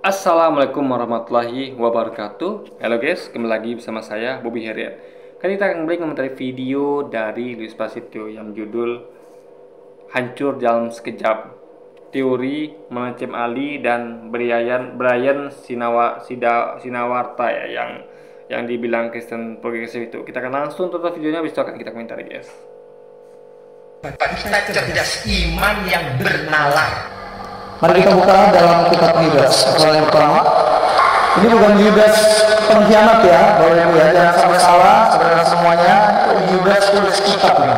Assalamualaikum warahmatullahi wabarakatuh. Halo guys, kembali lagi bersama saya Bobby Heriat. Kali kita akan kembali mengomentari video dari Luis Pasitio yang judul Hancur dalam Sekejap, Teori Mengancam Ali dan Brian Sinawarta ya, yang dibilang Kristen progresif itu. Kita akan langsung tonton videonya, habis itu akan kita komentari guys. Kita cerdas iman yang bernalar. Mari kita buka dalam kitab Yudas pasal yang pertama. Ini bukan Yudas pengkhianat ya, Bapak Ibu ya, jangan sampai salah saudara semuanya. Yudas tulis kitab ini.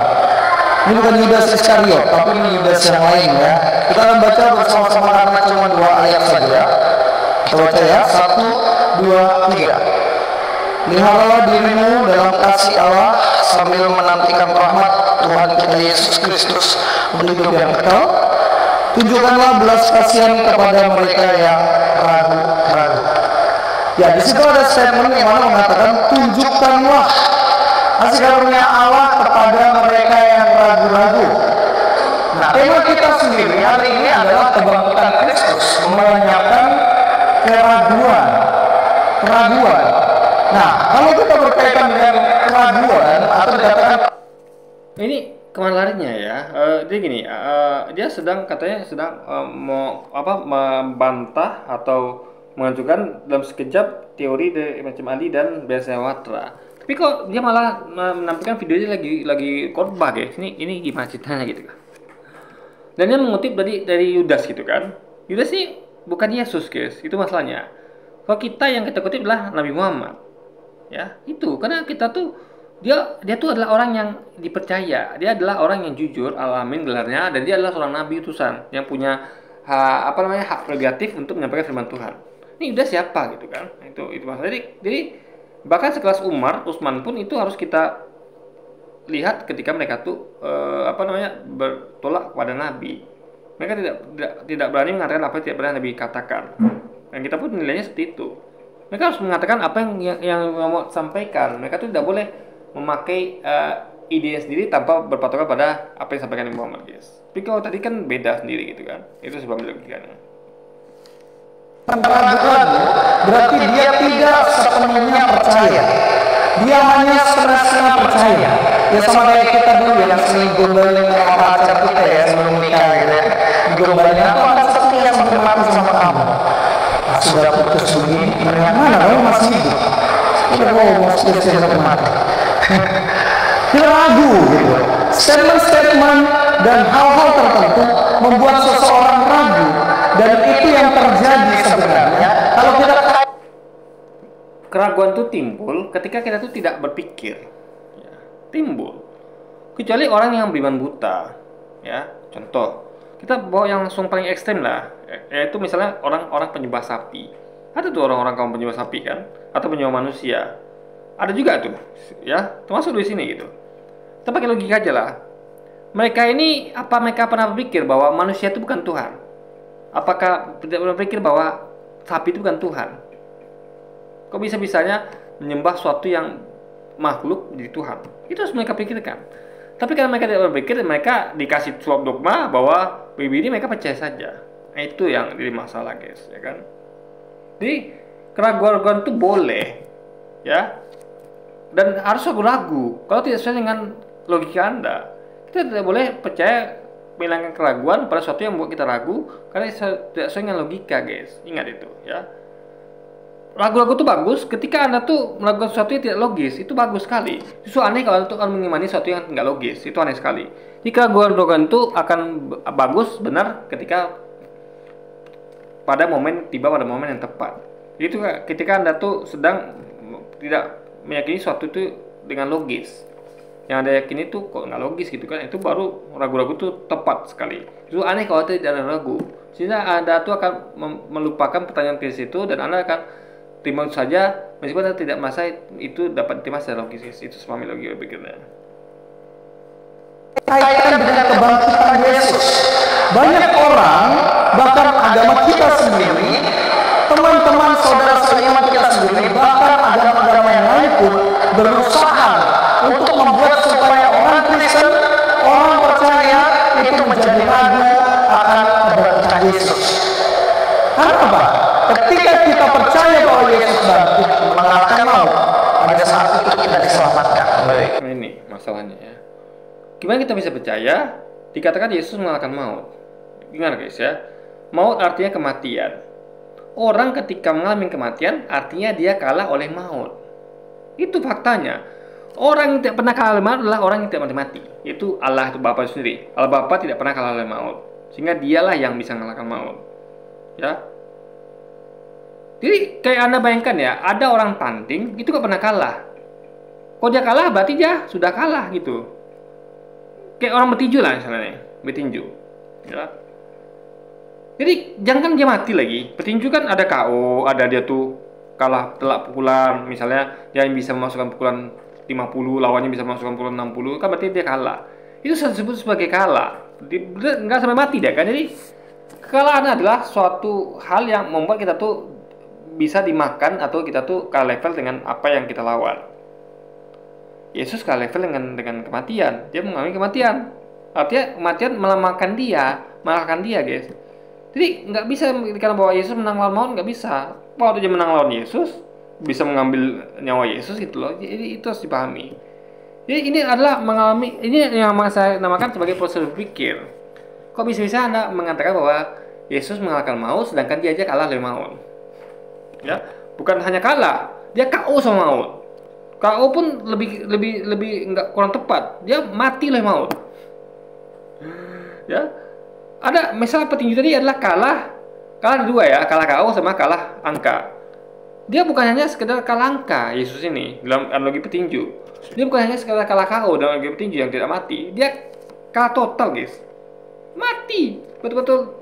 Ini bukan Yudas Iskariot, tapi ini Yudas yang lain ya. Kita akan baca bersama-sama karena cuma 2 ayat saja ya. Kita baca ya, 1, 2, 3. Lihatlah dirimu dalam kasih Allah sambil menantikan rahmat Tuhan kita Yesus Kristus untuk hidup yang kekal. Tunjukkanlah belas kasihan kepada mereka yang ragu-ragu. Ya, di situ ada statement yang mana mengatakan tunjukkanlah kasih karunia Allah kepada mereka yang ragu-ragu. Nah, tema kita sendiri hari ini adalah kebangkitan Kristus melenyapkan keraguan. Nah, kalau kita berkaitan dengan keraguan atau dikatakan Ini kemana larinya ya? Dia gini, dia katanya sedang membantah atau mengajukan dalam sekejap teori dari macam Ali dan Bersewatra. Tapi kok dia malah menampilkan videonya lagi khotbah guys. Ini gimana ceritanya gitu kan? Dan dia mengutip dari Yudas gitu kan? Yudas sih bukan Yesus guys, itu masalahnya. Kalau kita yang kita kutip adalah Nabi Muhammad, ya itu karena kita tuh dia tuh adalah orang yang dipercaya, dia adalah orang yang jujur, alamin gelarnya, dan dia adalah seorang nabi utusan yang punya hak prerogatif untuk menyampaikan firman Tuhan. Ini udah siapa gitu kan? Itu masalah. Jadi bahkan sekelas Utsman pun itu harus kita lihat ketika mereka tuh bertolak kepada nabi. Mereka tidak berani mengatakan apa yang tidak pernah nabi katakan. Dan kita pun nilainya seperti itu. Mereka harus mengatakan apa yang mau sampaikan. Mereka tuh tidak boleh memakai ide sendiri tanpa berpatokan pada apa yang disampaikan Muhammad guys. Tapi kalau tadi kan beda sendiri gitu kan. Itu sebab logikanya. ragu-ragu berarti dia tidak sepenuhnya percaya. Dia hanya setengah-setengah percaya. Ya sama kayak kita dulu yang sering gombalin sama pacar kita ya sebelum nikah gitu ya. Gombalnya apa? Seperti yang berlaku sama kamu. Sudah putus begini, mana kamu masih hidup? Udah mau sudah mati. Dia ragu gitu. Statement-statement dan hal-hal tertentu membuat seseorang ragu, dan itu yang terjadi sebenarnya kalau kita Keraguan itu timbul ketika kita tuh tidak berpikir, ya, timbul. Kecuali orang yang beriman buta, ya. Contoh, kita bawa yang langsung paling ekstrem lah, yaitu misalnya orang-orang penyembah sapi. Ada tuh orang-orang kaum penyembah sapi kan, atau penyembah manusia. Ada juga tuh, ya, termasuk di sini gitu. Kita pakai logika aja lah. Mereka pernah berpikir bahwa manusia itu bukan Tuhan? Apakah tidak pernah berpikir bahwa sapi itu bukan Tuhan? Kok bisa-bisanya menyembah suatu yang makhluk menjadi Tuhan? Itu harus mereka pikirkan. Tapi karena mereka tidak berpikir, mereka dikasih suap dogma bahwa ini mereka percaya saja. Nah, itu yang jadi masalah guys, ya kan? Jadi keraguan itu boleh, ya, dan harus ragu. Kalau tidak sesuai dengan logika Anda, kita tidak boleh percaya menghilangkan keraguan pada sesuatu yang membuat kita ragu karena tidak sesuai dengan logika guys. Ingat itu, ya. Ragu-ragu itu bagus ketika Anda tuh melakukan sesuatu yang tidak logis, itu bagus sekali. Justru aneh kalau Anda tuh akan mengimani sesuatu yang nggak logis, itu aneh sekali. Jika keraguan itu akan bagus, benar ketika pada momen yang tepat. Itu ketika Anda tuh sedang tidak meyakini sesuatu itu dengan logis. Yang Anda yakini tuh kok nggak logis gitu kan, itu baru ragu-ragu tuh tepat sekali. Itu aneh kalau tidak ada ragu. Sehingga Anda tuh akan melupakan pertanyaan krisis itu dan Anda akan terima itu saja meskipun Anda tidak merasa itu dapat diterima secara logis. Itu semua logika pikirnya. Kaitan dengan kebangkitan Yesus. Banyak orang, bahkan agama kita sendiri, teman-teman saudara seiman kita sendiri, bahkan agama-agama yang lain pun berusaha untuk membuat supaya orang Kristen, orang percaya itu menjadi ragu akan kebangkitan Yesus. Karena apa? Ketika kita percaya bahwa Yesus bangkit mengalahkan maut, pada saat itu kita diselamatkan. Baik. Nah, ini masalahnya ya. Gimana kita bisa percaya dikatakan Yesus mengalahkan maut? Gimana guys ya? Maut artinya kematian. Orang ketika mengalami kematian artinya dia kalah oleh maut. Itu faktanya. Orang yang tidak pernah kalah oleh maut adalah orang yang tidak mati. Itu Allah, itu Bapa sendiri. Allah Bapa tidak pernah kalah oleh maut. Sehingga dialah yang bisa mengalahkan maut. Ya. Jadi kayak Anda bayangkan ya, ada orang tanding itu gak pernah kalah. Kalau dia kalah berarti dia sudah kalah gitu. Kayak orang bertinju lah misalnya, bertinju. Ya. Jadi jangan dia mati lagi. Petinju kan ada KO, ada dia tuh kalah telak pukulan, misalnya dia yang bisa memasukkan pukulan 50, lawannya bisa memasukkan pukulan 60, kan berarti dia kalah. Itu disebut sebagai kalah. Nggak sampai mati dia kan. Jadi kekalahan adalah suatu hal yang membuat kita tuh bisa dimakan atau kita tuh kalah level dengan apa yang kita lawan. Yesus kalah level dengan kematian. Dia mengalami kematian. Artinya kematian melemahkan dia, mengalahkan dia, guys. Jadi nggak bisa dikatakan bahwa Yesus menang lawan maut, nggak bisa. Waktu dia menang lawan Yesus, bisa mengambil nyawa Yesus gitu loh. Jadi itu harus dipahami. Jadi ini adalah mengalami, ini yang saya namakan sebagai proses berpikir. Kok bisa-bisa Anda mengatakan bahwa Yesus mengalahkan maut, sedangkan dia aja kalah oleh maut? Ya, bukan hanya kalah, dia KO sama maut. KO pun lebih nggak kurang tepat. Dia mati oleh maut. Ya, ada misalnya petinju tadi adalah kalah dua ya, kalah KO sama kalah angka. Dia bukan hanya sekedar kalah angka Yesus ini dalam analogi petinju. Dia bukan hanya sekedar kalah KO dalam analogi petinju yang tidak mati. Dia kalah total, guys. Mati, betul-betul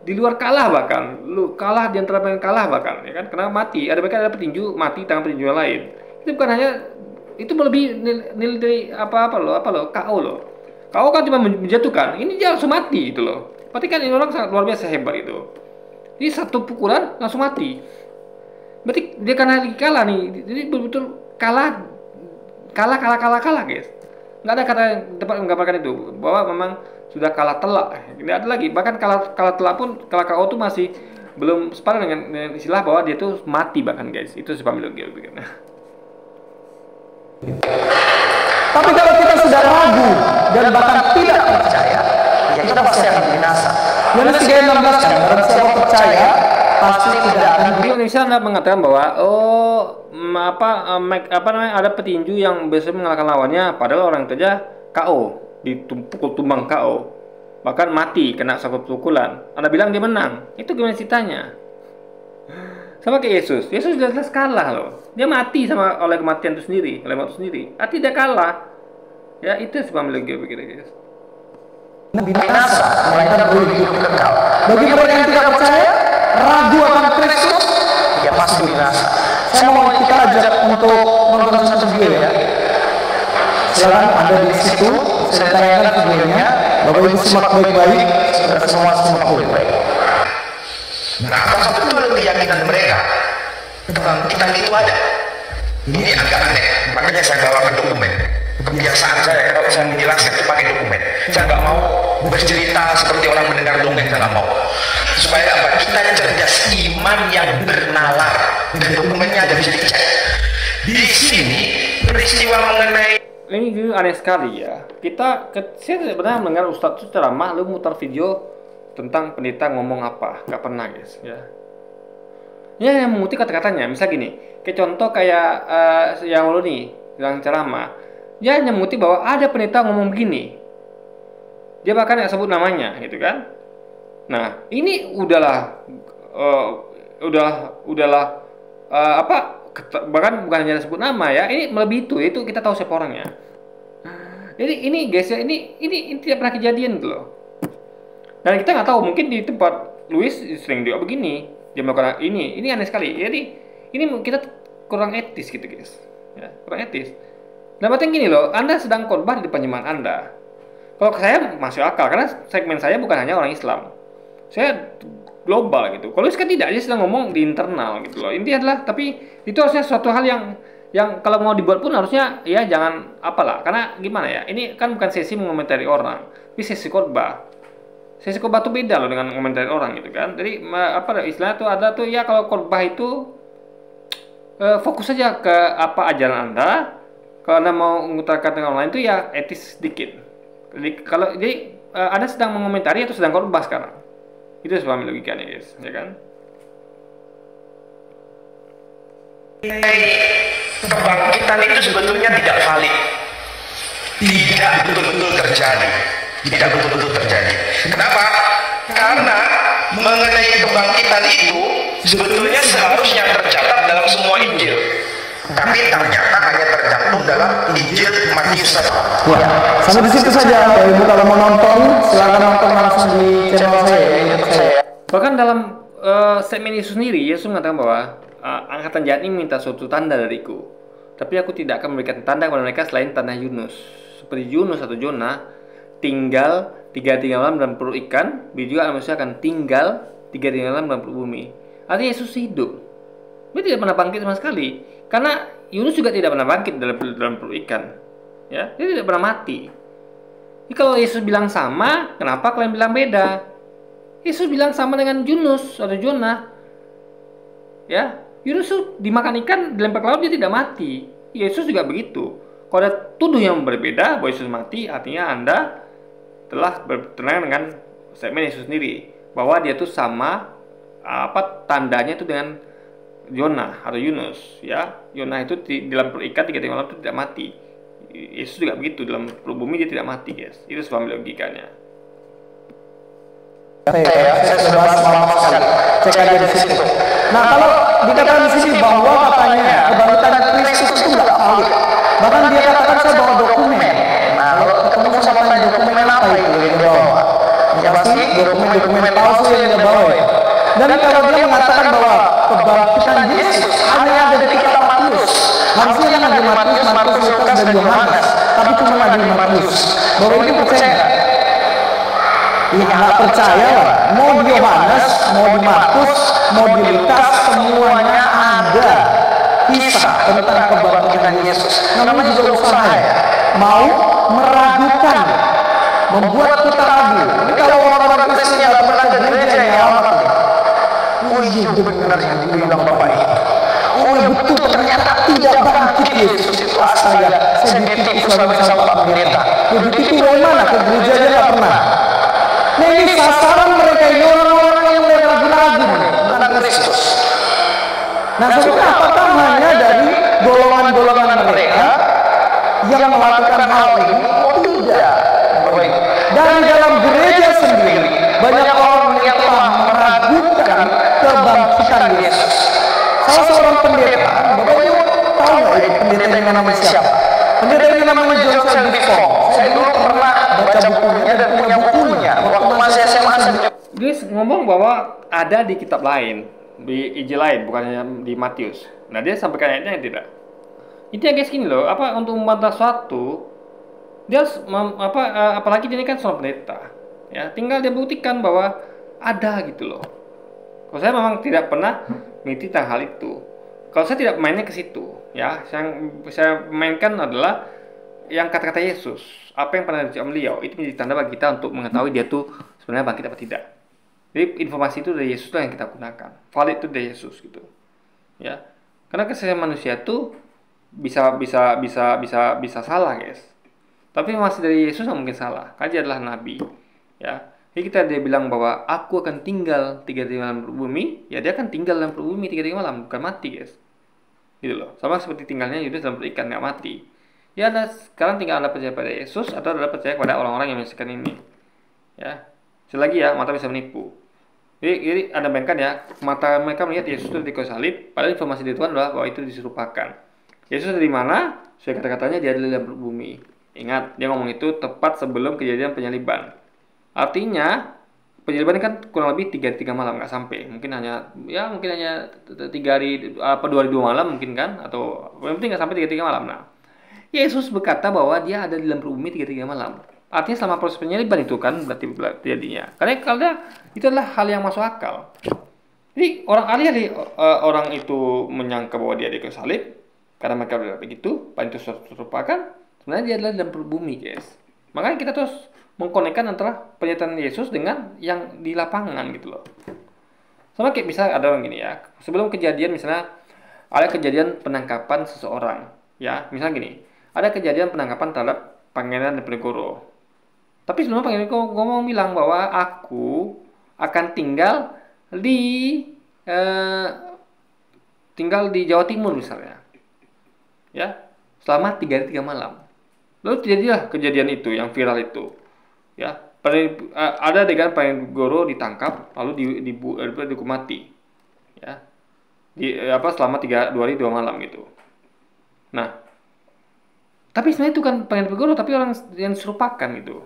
di luar kalah bahkan. Lu kalah di antara yang kalah bahkan, ya kan? Karena mati. Ada bahkan ada petinju mati tangan petinju yang lain. Itu bukan hanya itu melebihi nilai dari apa loh KO loh. KO kan cuma menjatuhkan. Ini dia langsung mati itu loh. Berarti kan ini orang sangat luar biasa hebat itu. Jadi satu pukulan langsung mati. Berarti dia karena lagi kalah nih. Jadi betul-betul kalah guys. Nggak ada kata yang tepat menggambarkan itu bahwa memang sudah kalah telak. Tidak ada lagi. Bahkan kalah telak pun kalah KO tuh masih belum sepadan dengan istilah bahwa dia tuh mati bahkan, guys. Itu sebab logika. Tapi kalau kita sudah ragu dan bahkan tidak percaya, ya kita pasti akan binasa. Yohanes 3:16 kan, barang siapa percaya pasti tidak akan. Di Indonesia Anda mengatakan bahwa ada petinju yang biasa mengalahkan lawannya, padahal orang itu aja KO, dipukul tumbang KO, bahkan mati kena satu pukulan. Anda bilang dia menang, itu gimana ceritanya? Sama kayak Yesus jelas kalah loh. Dia mati oleh kematian itu sendiri, oleh maut sendiri. Tidak kalah. Ya itu sebab lagi begitu, guys. Binasa, melainkan boleh hidup kekal. Bagi mereka yang tidak percaya, ragu akan Kristus, ya pasti binasa. Saya mau kita ajak untuk nonton satu video ya. Silakan ada di situ, saya tayangkan videonya. Bapak Ibu simak baik-baik, kita semua simak baik-baik. Nah, apakah betul keyakinan mereka tentang kita itu ada? Ini agak aneh, makanya saya bawakan dokumen. Kebiasaan saya kalau saya menjelaskan itu pakai dokumen. Saya nggak mau bercerita seperti orang mendengar dongeng, saya nggak mau. Supaya apa? Kita cerdas, iman yang bernalar. Dan dokumennya ada bisa dicek. Di sini peristiwa mengenai ini juga aneh sekali ya. Saya tidak pernah mendengar Ustadz itu ceramah lalu mutar video tentang pendeta ngomong apa, nggak pernah, guys. Ya. Ini yang mengutip kata-katanya, misal gini, kayak contoh kayak yang lu nih, yang ceramah, dia hanya mengutip bahwa ada pendeta ngomong begini, dia bahkan nggak sebut namanya, gitu kan? Nah, ini bahkan bukan hanya sebut nama ya, ini melebihi itu kita tahu siapa orangnya. Jadi ini guys ya, ini tidak pernah kejadian gitu loh. Dan kita nggak tahu, mungkin di tempat Louis sering dia begini, dia melakukan ini aneh sekali. Jadi ini kita kurang etis gitu, guys. Ya, kurang etis. Dalam artian gini loh, Anda sedang khotbah di depan jemaat Anda. Kalau saya masuk akal, karena segmen saya bukan hanya orang Islam, saya global gitu. Kalau kan tidak, dia sedang ngomong di internal gitu loh. Intinya adalah, tapi itu harusnya suatu hal yang kalau mau dibuat pun harusnya ya jangan apalah. Karena gimana ya, ini kan bukan sesi mengomentari orang, tapi sesi khotbah. sesi khotbah itu beda loh dengan komentar orang gitu kan. Jadi apa istilah tuh ada tuh ya, kalau khotbah itu fokus saja ke apa ajaran Anda. Kalau Anda mau mengutarakan dengan orang lain itu ya etis sedikit. Jadi Anda sedang mengomentari atau sedang khotbah sekarang. Itu sepahami logikanya guys, ya kan? Kebangkitan itu sebetulnya tidak valid, tidak betul-betul terjadi, tidak betul-betul terjadi. Kenapa? Karena mengenai kebangkitan itu sebetulnya seharusnya tercatat dalam semua Injil, tapi ternyata hanya tercantum dalam Injil Matius saja. Ya, sampai di situ saja Bapak Ibu. Kalau mau nonton silakan nonton langsung di channel saya, YouTube saya. Bahkan dalam segmen Yesus sendiri, Yesus mengatakan bahwa angkatan jahat ini minta suatu tanda dariku, tapi aku tidak akan memberikan tanda kepada mereka selain tanda Yunus. Seperti Yunus atau Jonah tinggal 3 malam dalam perut ikan, begitu juga manusia akan tinggal 3 malam dalam perut bumi. Artinya Yesus hidup. Dia tidak pernah bangkit sama sekali. Karena Yunus juga tidak pernah bangkit dalam perut ikan. Ya, dia tidak pernah mati. Jadi kalau Yesus bilang sama, kenapa kalian bilang beda? Yesus bilang sama dengan Yunus atau Jonah. Ya, Yunus dimakan ikan, dilempar ke laut, dia tidak mati. Yesus juga begitu. Kalau ada tuduh yang berbeda bahwa Yesus mati, artinya Anda telah bertentangan dengan segmen Yesus sendiri, bahwa dia tuh sama tandanya itu dengan Jonah atau Yunus, ya. Jonah itu di dalam perut ikan 3 malam itu tidak mati. Yesus juga begitu, dalam perut bumi dia tidak mati, guys. Itu sepaham logikanya. Saya sudah bahas lama sekali. Cek aja di situ. Nah, kalau dikatakan di sini bahwa katanya kebangkitan Kristus itu nggak valid. Bahkan dia katakan saya bawa dokumen. Nah, kalau ketemu sama tanya dokumen apa itu yang dia bawa? Ya pasti dokumen palsu yang dia bawa. Dan kalau dia mengatakan bahwa kebangkitan Yesus hanya ada di kitab Matius, harusnya kan ada Matius, Markus, Lukas, dan Yohanes, tapi cuma ada di Matius. Bahwa itu percaya nggak? Ya nggak percaya lah. Mau di Yohanes, mau di Markus, mau di Lukas, semuanya ada kisah tentang kebangkitan Yesus. Namanya juga usaha ya, mau meragukan, membuat kita ragu. Ini kalau orang-orang Kristen yang pernah ke gereja yang lama, oh iya benar yang dibilang Bapak ini. Oh ya betul, ternyata tidak bangkit Yesus itu astaga. Saya ditipu sama Pak Pendeta. Ditipu dari mana? Ke gereja aja nggak pernah. Nah ini sasaran mereka ini orang-orang yang ragu-ragu tentang Kristus. Nah sebenarnya apakah hanya dari golongan-golongan mereka yang melakukan hal ini? Oh tidak. Dari dalam gereja sendiri banyak orang yang telah meragukan kebangkitan Yesus. Salah seorang pendeta, Bapak Ibu tahu nggak ini pendeta yang namanya siapa? Pendeta yang namanya Johnson Bifong. Saya dulu pernah baca bukunya dan punya bukunya waktu masih SMA. Dia ngomong bahwa ada di kitab lain, di Injil lain, bukannya di Matius. Nah dia sampaikan ayatnya tidak. Intinya guys gini loh, untuk membantah suatu, dia apalagi dia ini kan seorang pendeta, ya tinggal dia buktikan bahwa ada gitu loh. Kalau saya memang tidak pernah meneliti tentang hal itu. Kalau saya tidak mainnya ke situ, ya yang saya mainkan adalah yang kata-kata Yesus, apa yang pernah diucapkan beliau, itu menjadi tanda bagi kita untuk mengetahui dia tuh sebenarnya bangkit apa tidak. Jadi informasi itu dari Yesus lah yang kita gunakan, valid itu dari Yesus gitu, ya. Karena kesalahan manusia tuh bisa salah guys. Tapi masih dari Yesus nggak mungkin salah, karena dia adalah nabi, ya. Jadi dia bilang bahwa aku akan tinggal 3 malam di bumi, ya dia akan tinggal dalam bumi 3 malam, bukan mati guys. Gitu loh. Sama seperti tinggalnya Yunus dalam perut ikan, nggak mati. Ya sekarang tinggal Anda percaya pada Yesus atau Anda percaya pada orang-orang yang menyaksikan ini. Ya. Selagi ya mata bisa menipu. Jadi Anda bayangkan ya, mata mereka melihat Yesus itu di kayu salib, padahal informasi dari Tuhan adalah bahwa itu diserupakan. Yesus dari mana? Sesuai kata-katanya dia ada dalam bumi. Ingat, dia ngomong itu tepat sebelum kejadian penyaliban. Artinya penyaliban kan kurang lebih 3 malam, nggak sampai. Mungkin hanya 3 hari 2 hari 2 malam mungkin kan, atau yang penting nggak sampai 3 malam. Nah, Yesus berkata bahwa dia ada di dalam bumi 3 malam. Artinya selama proses penyaliban itu kan berarti terjadinya. Karena itu adalah hal yang masuk akal. Jadi alih-alih orang itu menyangka bahwa dia di kayu salib karena mereka berkata begitu, padahal itu serupakan, sebenarnya dia adalah dalam bumi, guys. Makanya kita terus mengkonekkan antara pernyataan Yesus dengan yang di lapangan gitu loh. Sama kayak misalnya ada orang gini ya, sebelum kejadian misalnya ada kejadian penangkapan seseorang, ya misalnya gini, ada kejadian penangkapan terhadap Pangeran Diponegoro. Tapi sebelumnya Pangeran Diponegoro ngomong bilang bahwa aku akan tinggal di Jawa Timur misalnya, ya selama 3 hari 3 malam. Lalu terjadilah kejadian itu yang viral itu, ya. Ada adegan Pangeran Diponegoro ditangkap lalu dihukum mati, ya, selama 2 hari 2 malam gitu. Nah, tapi sebenarnya itu kan Pangeran Diponegoro, tapi orang yang diserupakan gitu.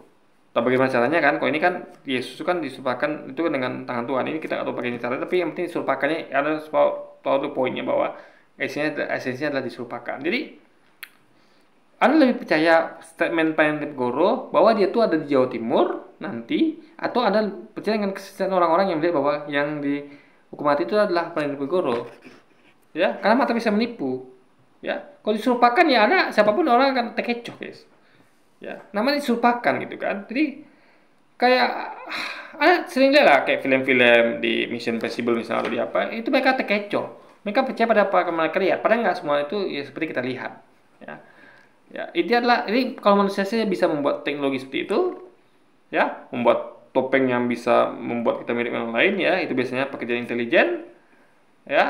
Tapi bagaimana caranya kan? Kalau ini kan Yesus kan diserupakan itu kan dengan tangan Tuhan. Ini kita nggak tahu bagaimana caranya, tapi yang penting diserupakannya ada suatu poinnya bahwa esensinya adalah diserupakan. Jadi Anda lebih percaya statement Pangeran Diponegoro bahwa dia tuh ada di Jawa Timur nanti, atau Anda percaya dengan kesaksian orang-orang yang melihat bahwa yang di hukum mati itu adalah Pangeran Diponegoro? Ya, karena mata bisa menipu. Ya, kalau diserupakan ya Anda siapapun orang akan terkecoh, guys. Ya, namanya diserupakan gitu kan. Jadi kayak Anda sering lihat lah kayak film-film di Mission Impossible misalnya atau di apa, itu mereka terkecoh. Mereka percaya pada apa yang mereka lihat, padahal nggak semua itu ya seperti kita lihat. Ya. Ya, ini kalau manusia saja bisa membuat teknologi seperti itu, ya, membuat topeng yang bisa membuat kita mirip dengan orang lain, ya, itu biasanya pekerjaan intelijen, ya,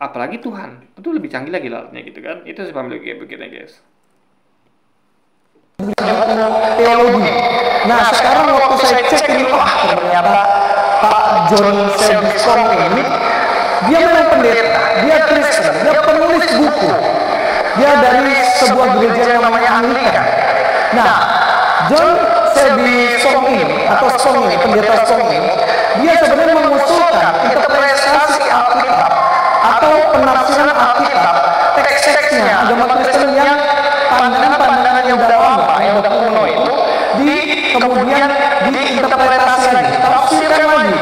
apalagi Tuhan, itu lebih canggih lagi alatnya gitu kan, itu sebab begini guys. Teologi. Nah sekarang waktu saya cek ini, ternyata Pak John Sevistrong ini, dia memang pendeta, dia Kristen, dia penulis buku. Dia dari sebuah gereja yang namanya Anglikan. Nah, John Sevistrong ini, atau Strong ini, pendeta Strong ini, dia sebenarnya mengusulkan interpretasi Alkitab atau penafsiran Alkitab, teks-teksnya agama Kristen yang pandangan-pandangan yang udah lama, yang udah kuno itu, kemudian diinterpretasi lagi, tafsirkan lagi,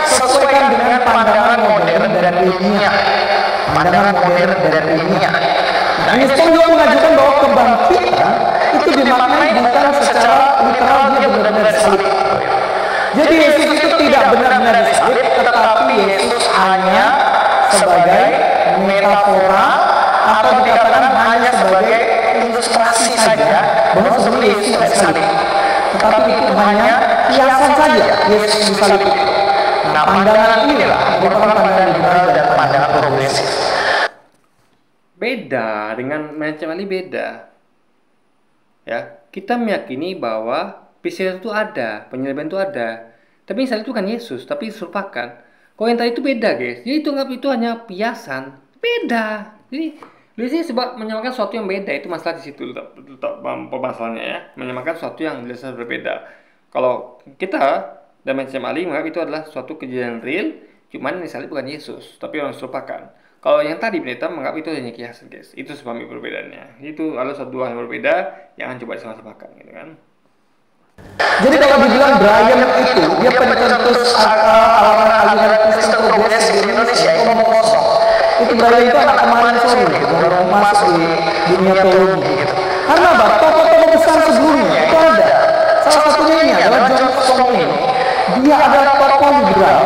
sesuaikan dengan pandangan modern dan ilmiah. Pandangan modern dan ilmiah. Nah, ini juga mengajukan bahwa kebangkitan itu dimaknai bukan secara literal dia benar-benar disalib. Jadi Yesus itu tidak benar-benar disalib, tetapi Yesus hanya sebagai metafora atau dikatakan hanya sebagai ilustrasi saja bahwa sebenarnya Yesus tidak disalib. Tetapi itu hanya kiasan saja Yesus disalib. Nah, pandangan inilah merupakan pandangan liberal dan pandangan progresif. Beda dengan macam Ali beda. Ya, kita meyakini bahwa peristiwa itu ada, penyaliban itu ada. Tapi yang itu kan Yesus, tapi diserupakan. Kalau yang tadi itu beda, guys. Jadi itu hanya kiasan. Beda. Jadi di sini sebab menyamakan sesuatu yang beda, itu masalah di situ letak pembahasannya ya. Menyamakan sesuatu yang jelas berbeda. Kalau kita dan macam Ali menganggap itu adalah suatu kejadian real, cuman disalib bukan Yesus, tapi orang serupakan. Kalau yang tadi pendeta menganggap itu hanya kiasan, guys. Itu sebab perbedaannya. Itu adalah suatu hal yang berbeda yang coba disamakan gitu kan. Jadi kalau dibilang Brian itu dia pencetus aliran Kristen progresif di Indonesia itu ngomong kosong. Itu Brian itu anak kemarin sore baru masuk di dunia teologi gitu. Karena apa? Tokoh-tokoh besar sebelumnya itu ada. Salah satunya ini adalah John Strong ini. Dia adalah tokoh liberal.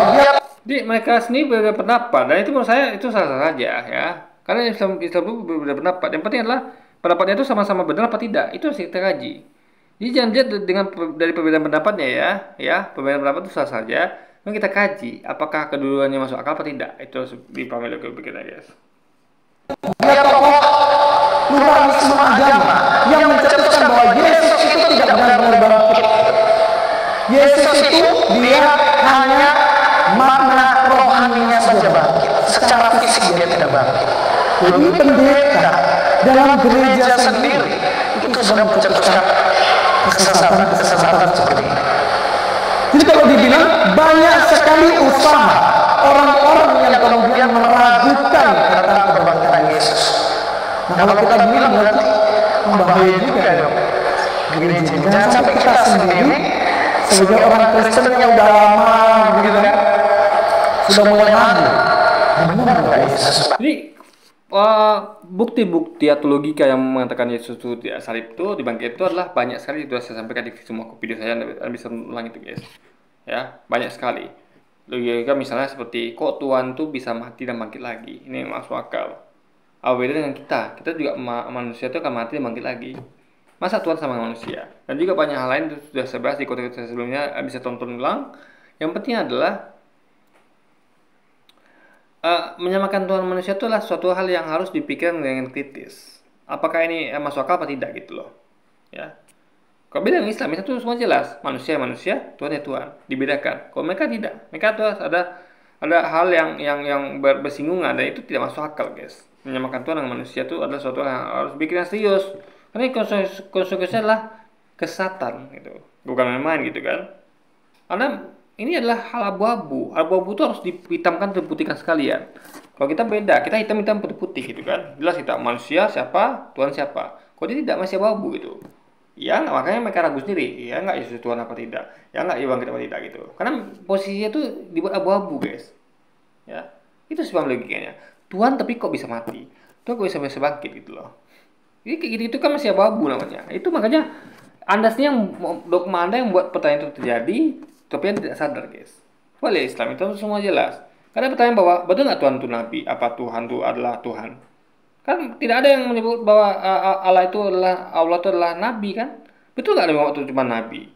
Jadi mereka sendiri berbeda pendapat, dan itu menurut saya itu sah-sah saja ya. Karena Islam itu berbeda pendapat. Yang penting adalah pendapatnya itu sama-sama benar apa tidak. Itu harus kita kaji. Jadi jangan lihat dari perbedaan pendapatnya ya. Perbedaan pendapat itu sah saja. Memang kita kaji apakah kedudukannya masuk akal apa tidak. Itu harus dipahami oleh kita, guys. Dia tokoh pluralisme agama yang mencetuskan bahwa Yesus itu tidak benar-benar bangkit. Yesus itu dia hanya makna rohaninya saja bangkit, secara fisik dia tidak bangkit. Jadi pendeta dalam gereja sendiri itu sudah mencetuskan kesesatan seperti ini. Jadi kalau dibilang banyak sekali usaha orang-orang yang kemudian meragukan tentang kebangkitan Yesus. Nah kalau kita bilang berarti membahaya juga dong gereja. Jangan sampai kita sendiri sebagai orang Kristen yang udah lama begitu kan sudah mulai ragu. Jadi bukti-bukti atau logika yang mengatakan Yesus itu tidak salib itu dibangkit itu adalah banyak sekali, sudah saya sampaikan di semua video saya, Anda bisa ulang itu guys. Ya, banyak sekali. Logika misalnya seperti kok Tuhan tuh bisa mati dan bangkit lagi. Ini masuk akal. Apa beda dengan kita? Kita juga manusia itu akan mati dan bangkit lagi. Masa Tuhan sama manusia? Dan juga banyak hal lain itu sudah saya bahas di konten saya sebelumnya, bisa tonton ulang. Yang penting adalah menyamakan Tuhan manusia itu adalah suatu hal yang harus dipikirkan dengan kritis. Apakah ini masuk akal atau tidak gitu loh. Ya. Kalau beda dengan Islam, itu semua jelas. Manusia manusia, Tuhan ya Tuhan. Dibedakan. Kalau mereka tidak. Mereka tuh ada hal yang bersinggungan dan itu tidak masuk akal, guys. Menyamakan Tuhan dengan manusia itu adalah suatu hal yang harus dipikirkan serius. Karena konsekuensinya adalah kesatan gitu. Bukan main-main gitu kan. Karena ini adalah hal abu-abu. Abu-abu itu harus dihitamkan dan putihkan sekalian. Kalau kita beda, kita hitam-hitam putih-putih gitu kan. Jelas kita manusia siapa, Tuhan siapa. Kalau dia tidak, masih abu-abu gitu. Ya, makanya mereka ragu sendiri. Ya nggak Yesus Tuhan apa tidak. Ya nggak Yesus bangkit apa tidak gitu. Karena posisinya itu dibuat abu-abu guys. Ya, itu sebab logikanya. Tuhan tapi kok bisa mati. Tuhan kok bisa bangkit gitu loh. Jadi kayak gitu itu kan masih abu-abu namanya. Itu makanya Anda sendiri yang dogma Anda yang buat pertanyaan itu terjadi. Tapi yang tidak sadar guys. Boleh Islam itu semua jelas. Karena pertanyaan bahwa betul nggak Tuhan itu Nabi? Apa Tuhan itu adalah Tuhan? Kan tidak ada yang menyebut bahwa Allah itu adalah Nabi kan? Betul nggak ada bahwa itu cuma Nabi?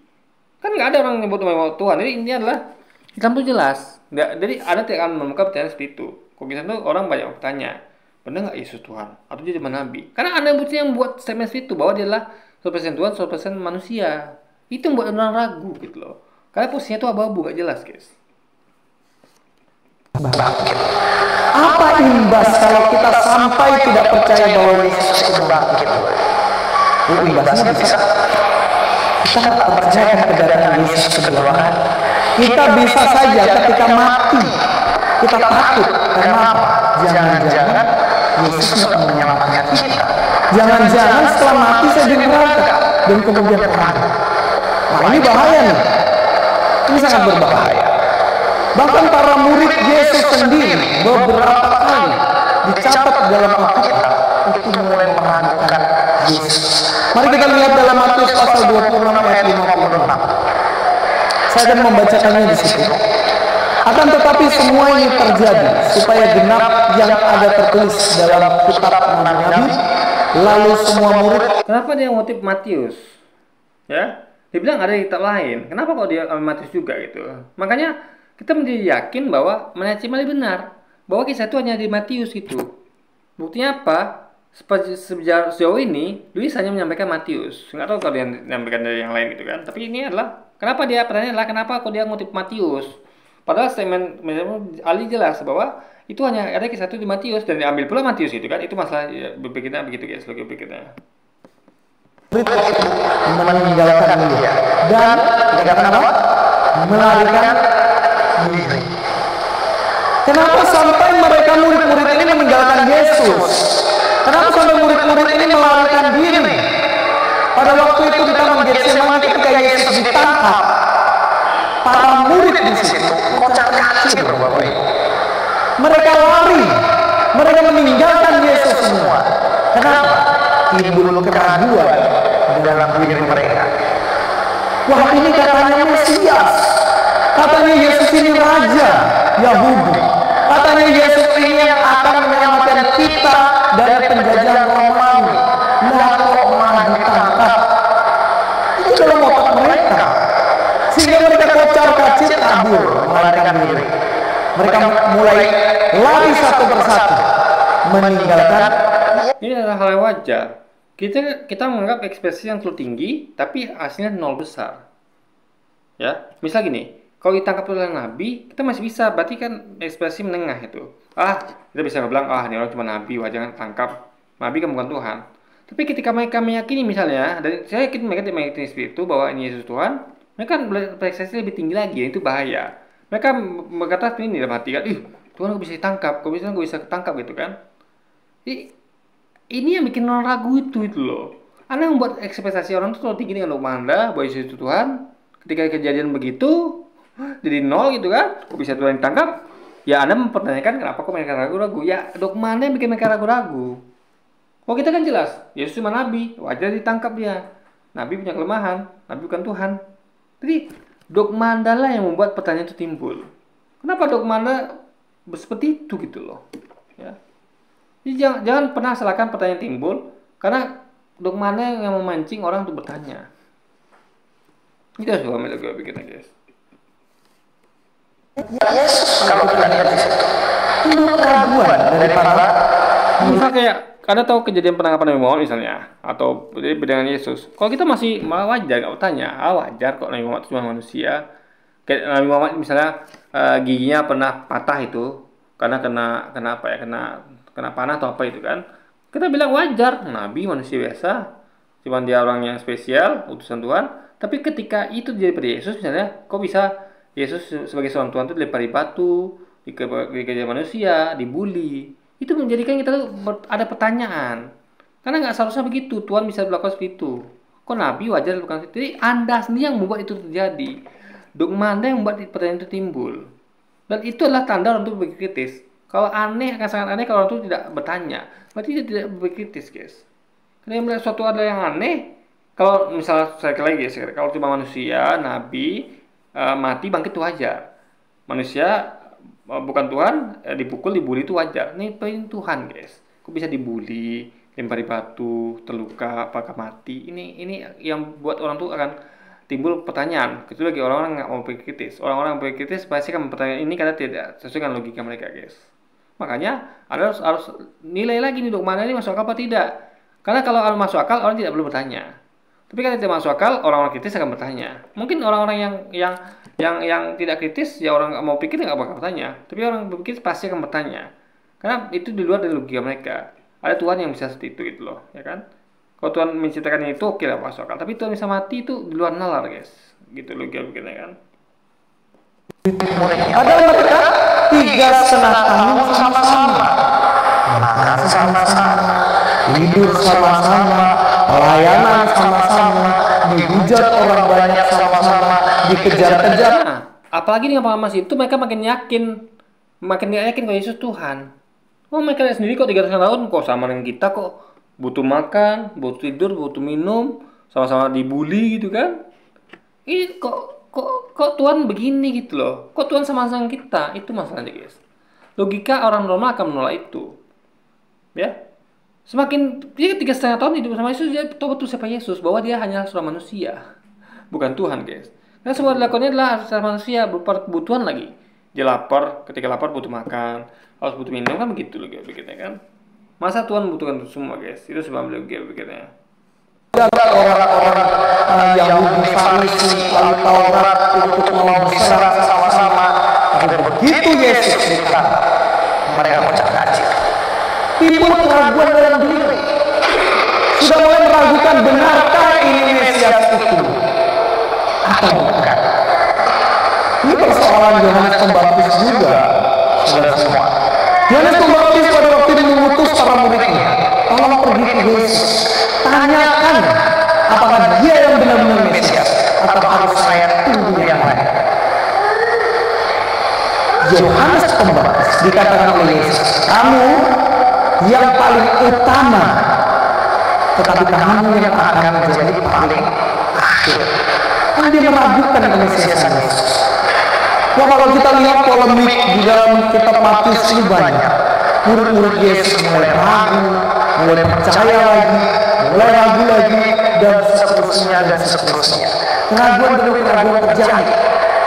Kan nggak ada orang yang menyebut bahwa Tuhan. Jadi ini adalah Islam itu jelas. Nggak, jadi Anda tidak akan menemukan pertanyaan seperti itu. Kok bisa tuh orang banyak bertanya, benar nggak Yesus Tuhan? Atau dia cuma Nabi? Karena Anda yang buat statement seperti itu bahwa dia adalah 100% Tuhan, 100% manusia. Itu yang buat orang ragu gitu loh. Karena posisinya itu abu-abu, gak jelas guys. Apa imbas kalau kita sampai tidak percaya bahwa Yesus itu bangkit? Imbasnya bisa kita nggak percaya kedatangan Yesus kedua kali. Kita bisa saja ketika mati kita takut karena apa? Jangan-jangan Yesus nggak menyelamatkan kita. Jangan-jangan setelah mati saya di neraka dan kemudian kemana? Nah ini bahaya nih. Ini sangat berbahaya. Bahkan para murid Yesus sendiri beberapa kali dicatat dalam Alkitab itu mulai meragukan Yesus. Mari kita lihat dalam Matius pasal 26 ayat 56. Saya akan membacakannya di situ. Akan tetapi semua ini terjadi supaya genap yang ada tertulis dalam kitab Nabi. Lalu semua murid. Kenapa dia ngutip Matius? Ya? Dia bilang ada di kitab lain. Kenapa kok dia ambil Matius juga gitu? Makanya kita menjadi yakin bahwa Matius benar. Bahwa kisah itu hanya di Matius gitu. Buktinya apa? Sejauh ini, Luis hanya menyampaikan Matius. Nggak tahu kalau dia menyampaikan dari yang lain gitu kan. Tapi ini adalah, pertanyaannya adalah kenapa kok dia ngutip Matius? Padahal statement Ali jelas bahwa itu hanya ada kisah itu di Matius. Dan diambil pula Matius gitu kan. Itu masalah berpikirnya begitu guys. Logika berpikirnya. Meninggalkan dia dan dikatakan apa? Melarikan diri. Kenapa sampai mereka murid-murid ini meninggalkan Yesus? Kenapa sampai murid-murid ini melarikan diri? Pada waktu itu di Taman Getsemani ketika Yesus ditangkap, para murid di situ kocar-kacir Bapak Ibu. Mereka lari, mereka meninggalkan Yesus semua. Kenapa? Timbul keraguan dalam diri mereka. Wah ini katanya Mesias, katanya Yesus ini Raja Yahudi, katanya Yesus ini yang akan menyelamatkan kita dari penjajahan Romawi. Nah kok malah ditangkap? Itu dalam otak mereka, sehingga mereka kocar-kacir kabur, melarikan diri. Mereka mulai lari satu persatu, meninggalkan. Ini adalah hal yang wajar. Kita menganggap ekspresi yang terlalu tinggi, tapi hasilnya nol besar. Ya, misal gini, kalau ditangkap oleh Nabi, kita masih bisa, berarti kan ekspresi menengah itu. Kita bisa bilang, ini orang cuma Nabi, wajar tangkap. Nabi kan bukan Tuhan. Tapi ketika mereka meyakini misalnya, dan saya yakin mereka meyakini seperti itu, bahwa ini Yesus Tuhan, mereka berekspresi lebih tinggi lagi, itu bahaya. Mereka berkata ini dalam hati kan, Tuhan kok bisa ditangkap, kok bisa ketangkap gitu kan. Ini yang bikin orang ragu itu loh. Anda membuat ekspektasi orang itu terlalu tinggi dengan dogma Anda bahwa Yesus itu Tuhan. Ketika kejadian begitu, jadi nol gitu kan. Kok bisa Tuhan ditangkap? Ya Anda mempertanyakan kenapa kok mereka ragu-ragu? Ya dogmanya yang bikin mereka ragu-ragu. Oh kita kan jelas, Yesus cuma nabi, wajar ditangkap dia. Nabi punya kelemahan, nabi bukan Tuhan. Jadi dogma Anda lah yang membuat pertanyaan itu timbul. Kenapa dogma Anda seperti itu gitu loh? Ya. Jadi jangan pernah salahkan pertanyaan timbul, karena dogma Anda yang memancing orang untuk bertanya. Itu harus paham gue bikin guys. Yesus kalau kita lihat di situ Timbul keraguan dari para Misal kayak Anda tahu kejadian penangkapan Nabi Muhammad misalnya, atau dengan Yesus. Kalau kita masih wajar nggak bertanya, wajar kok Nabi Muhammad cuma manusia. Kayak Nabi Muhammad misalnya giginya pernah patah itu karena kena apa ya, kena panah atau apa itu kan. Kita bilang wajar, Nabi manusia biasa, cuma dia orang yang spesial, utusan Tuhan. Tapi ketika itu jadi pada Yesus misalnya, kok bisa Yesus sebagai seorang Tuhan itu dilempari batu, dikejar manusia, dibully. Itu menjadikan kita tuh ada pertanyaan. Karena nggak seharusnya begitu, Tuhan bisa melakukan seperti itu. Kok Nabi wajar bukan seperti itu? Jadi Anda sendiri yang membuat itu terjadi. Dogma Anda yang membuat pertanyaan itu timbul. Dan itu adalah tanda orang itu berpikir kritis. Kalau aneh, akan sangat aneh kalau orang itu tidak bertanya. Berarti dia tidak berpikir kritis, guys. Karena yang melihat suatu ada yang aneh, kalau misalnya saya lagi guys, kalau cuma manusia, Nabi, mati bangkit itu wajar. Manusia bukan Tuhan, dipukul, dibully itu wajar. Ini pengen Tuhan guys. Kok bisa dibully, lempari batu, terluka, apakah mati? Ini yang buat orang tuh akan timbul pertanyaan. Kecuali bagi orang-orang nggak mau berpikir kritis. Orang-orang yang berpikir kritis pasti akan bertanya ini karena tidak sesuai dengan logika mereka guys. Makanya Anda harus nilai lagi nih dogma ini masuk akal apa tidak. Karena kalau masuk akal orang tidak perlu bertanya. Tapi kalau tidak masuk akal, orang-orang kritis akan bertanya. Mungkin orang-orang yang tidak kritis, ya orang nggak mau pikir nggak bakal bertanya. Tapi orang berpikir pasti akan bertanya. Karena itu di luar dari logika mereka. Ada Tuhan yang bisa seperti itu gitu loh, ya kan? Kalau Tuhan menciptakan itu oke lah masuk akal. Tapi Tuhan bisa mati itu di luar nalar guys. Gitu logika begini kan. Padahal mereka 3,5 tahun sama-sama, makan sama-sama, tidur sama-sama, pelayanan sama-sama, dihujat orang banyak sama-sama, dikejar-kejar. Nah, apalagi dengan pengalaman itu mereka makin gak yakin kalau Yesus Tuhan. Oh mereka lihat sendiri kok 300 tahun kok sama dengan kita kok, butuh makan, butuh tidur, butuh minum, sama-sama dibully gitu kan. Ini kok Tuhan begini gitu loh. Kok Tuhan sama-sama kita? Itu masalahnya guys. Logika orang normal akan menolak itu. Ya. Semakin dia 3,5 tahun hidup sama Yesus, dia tahu betul siapa Yesus, bahwa dia hanya seorang manusia, bukan Tuhan guys. Karena semua dilakukannya adalah seorang manusia, berupa kebutuhan lagi. Dia lapar, ketika lapar butuh makan, harus butuh minum kan begitu loh begitu kan. Masa Tuhan membutuhkan itu semua guys? Itu sebab beliau begini. Orang-orang Yahudi, Farisi, lalu Taurat untuk mau berserah sama-sama. Tapi begitu Yesus datang, mereka kocar-kacir. Timbul keraguan dalam diri. Sudah mulai meragukan, benarkah ini Mesias itu atau bukan? Ini persoalan Yohanes Pembaptis juga, saudara semua. Yohanes Pembaptis pada waktu itu mengutus para muridnya, tolong pergi ke Yesus, tanyakan apakah dia yang benar-benar Mesias atau harus saya tunggu yang lain. Yohanes Pembaptis dikatakan oleh Yesus, kamu yang paling utama, tetapi kamu yang akan menjadi paling akhir. Karena dia meragukan kemesiasan Yesus. Wah, kalau kita lihat polemik di dalam kitab Matius ini banyak. Murid-murid Yesus mulai ragu, mulai percaya lagi, mulai ragu lagi, dan seterusnya. Keraguan demi keraguan terjadi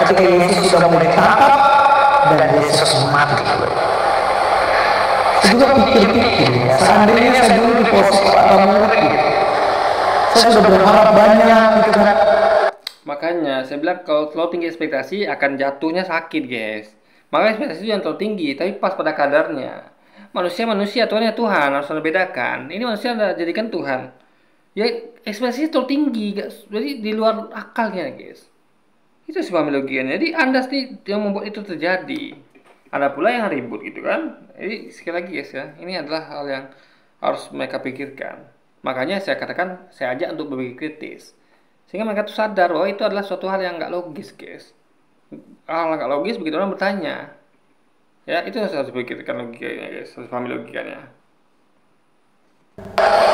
ketika Yesus sudah mulai ditangkap dan Yesus mati. Saya juga pikir-pikir ya, seandainya saya dulu di posisi para murid, saya sudah berharap banyak gitu kan. Makanya saya bilang kalau terlalu tinggi ekspektasi akan jatuhnya sakit guys. Makanya ekspektasi itu yang terlalu tinggi, tapi pas pada kadarnya. Manusia, Tuhan ya Tuhan, harus Anda bedakan. Ini manusia Anda jadikan Tuhan. Ya ekspektasi terlalu tinggi, jadi di luar akalnya guys. Itu sebab logikanya. Jadi Anda sendiri yang membuat itu terjadi. Ada pula yang ribut gitu kan. Jadi sekali lagi guys ya, ini adalah hal yang harus mereka pikirkan. Makanya saya katakan, saya ajak untuk berpikir kritis. Sehingga mereka tuh sadar bahwa itu adalah suatu hal yang nggak logis guys. Hal nggak logis begitu orang bertanya. Ya, itu harus pikirkan logikanya guys, harus pahami logikanya.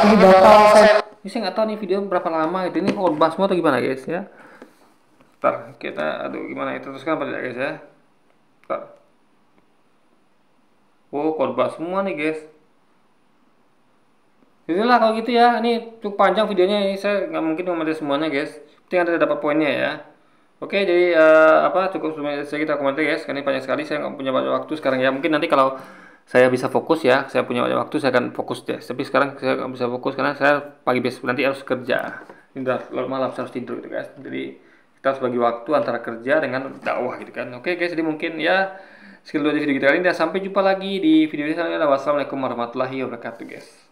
Ini bakal saya Ini saya nggak tahu nih video berapa lama itu, ini khotbah semua atau gimana guys ya. Ntar kita, aduh gimana itu, teruskan apa tidak guys ya. Ntar. Oh, khotbah semua nih guys. Itulah kalau gitu ya, ini cukup panjang videonya, ini saya nggak mungkin ngomongin semuanya guys. Penting ada dapat poinnya ya. Oke, jadi cukup saya kita komentar guys, karena ini banyak sekali, saya nggak punya banyak waktu sekarang ya. Mungkin nanti kalau saya bisa fokus ya, saya punya banyak waktu, saya akan fokus deh. Tapi sekarang saya nggak bisa fokus karena saya pagi besok nanti harus kerja. Ini udah malam saya harus tidur gitu guys. Jadi kita harus bagi waktu antara kerja dengan dakwah gitu kan. Oke guys, jadi mungkin ya sekian dulu di video kita kali ini. Dan sampai jumpa lagi di video selanjutnya. Wassalamualaikum warahmatullahi wabarakatuh guys.